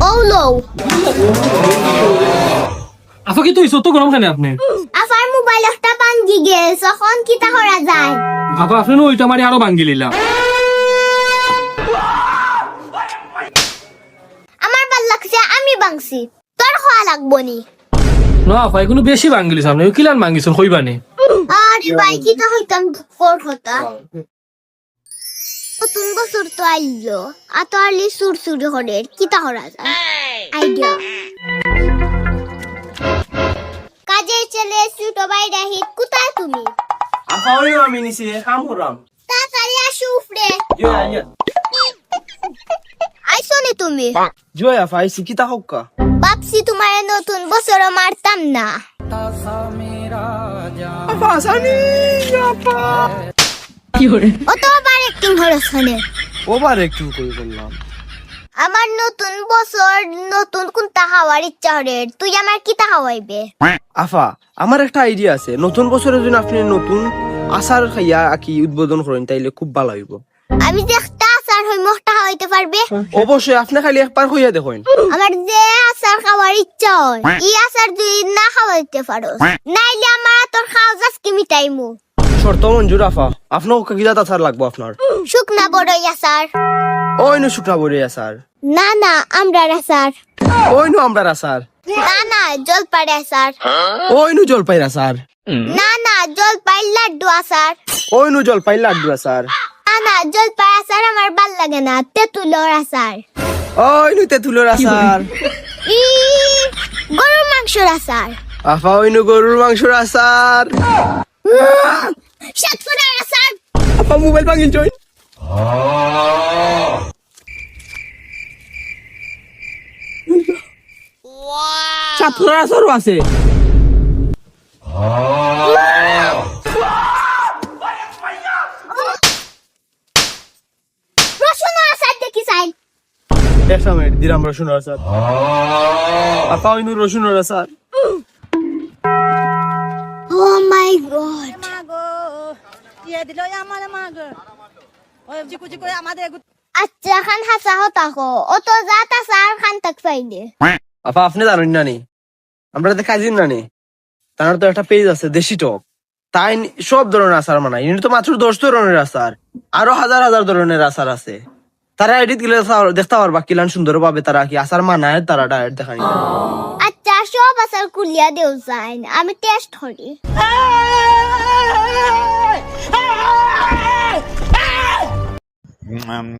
মৌলো আফা কি তো ইসত গরম খানে আপনি আফার মোবাইল একটা ভাঙ্গি গেছে তখন কিতা করা যায় আফা আপনি ওইটা মারি আরো ভাঙ্গি লিলাম আমার ভাল লাগছে আমি ভাঙছি তোর খাওয়া লাগবো নি না আফা এগুলো বেশি ভাঙ্গিলিস আপনি কিলান ভাঙ্গিছেন কইবানে আরে ভাই কিতা হইতাম কোর কথা নতুন বছর তো আইলো আতো আলি সুরসুরি হরে কিতা করা যায় আইডিয়া কাজে চলে ছোট ভাই রাহিত কোথায় তুমি আফা ওই আমি নিছি কাম করাম তাড়াতাড়ি আসো উপরে ইয়া ইয়া আইসো নি তুমি জয় আফা আইছি কিতা হক্কা ভাবছি তোমার নতুন বছর মারতাম না আফা সানি আপা অতবার একটিং হরসনে ওবার একটু কই বললাম আমার নতুন বছর নতুন কোনটা খাওয়ার ইচ্ছা হরে তুই আমার কিতা খাওয়াইবে আফা আমার একটা আইডিয়া আছে নতুন বছরের জন্য আপনি নতুন আচার খাইয়া কি উদ্বোধন করেন তাইলে খুব ভালো হইব আমি যে একটা আচার হই মোটা খাওয়াইতে পারবে অবশ্যই আপনি খালি একবার কইয়া দেখুন আমার যে আচার খাওয়ার ইচ্ছা হয় এই আচার তুই না খাওয়াইতে পারো নাইলে আমার তোর খাওয়া যাস কি মিটাইমু শর্ত মঞ্জুর আফা আপনার কিটা আচার লাগবো আপনার শুকনা বড়ই আচার ওই নো শুকনা বড়ি আচার না না আমরার আচার ওই নো আমরার আচার না না জলপাই আচার ওই নো জলপাইর আচার না না জলপাই লাড্ডু আচার ওই নো জলপাই লাড্ডু আচার না না জলপাই আচার আমার ভাল লাগে না তেঁতুলের আচার ওই নো তেঁতুলের আচার ই গরুর মাংসের আচার আফা ওই নো গরুর মাংসের আচার সাতপুরার আচার আফা মোবাইল ভাঙিল জয় চাপুরার আচারও আছে রসুনের আচার দেখি চাই একটা মিনিট দিলাম রসুনের আচার আফা ওই নো রসুনের আচার ও মাই গড আচ্ছা খান হাসা হতা কো অত জাত আচার খান তাক পাইলে আফা আপনি জানেন না নি আমরা তো কাজিন না নি তার তো একটা পেজ আছে দেশি টপ তাই সব ধরনের আচার মানায় ইনি তো মাত্র 10 ধরনের আচার আরো হাজার হাজার ধরনের আচার আছে তারা এডিট গেলে দেখতে পারবা কিলান সুন্দর ভাবে তারা কি আচার মানায় তারা ডায়েট দেখানি আচ্ছা সব আচার কুলিয়া দেও যাই আমি টেস্ট করি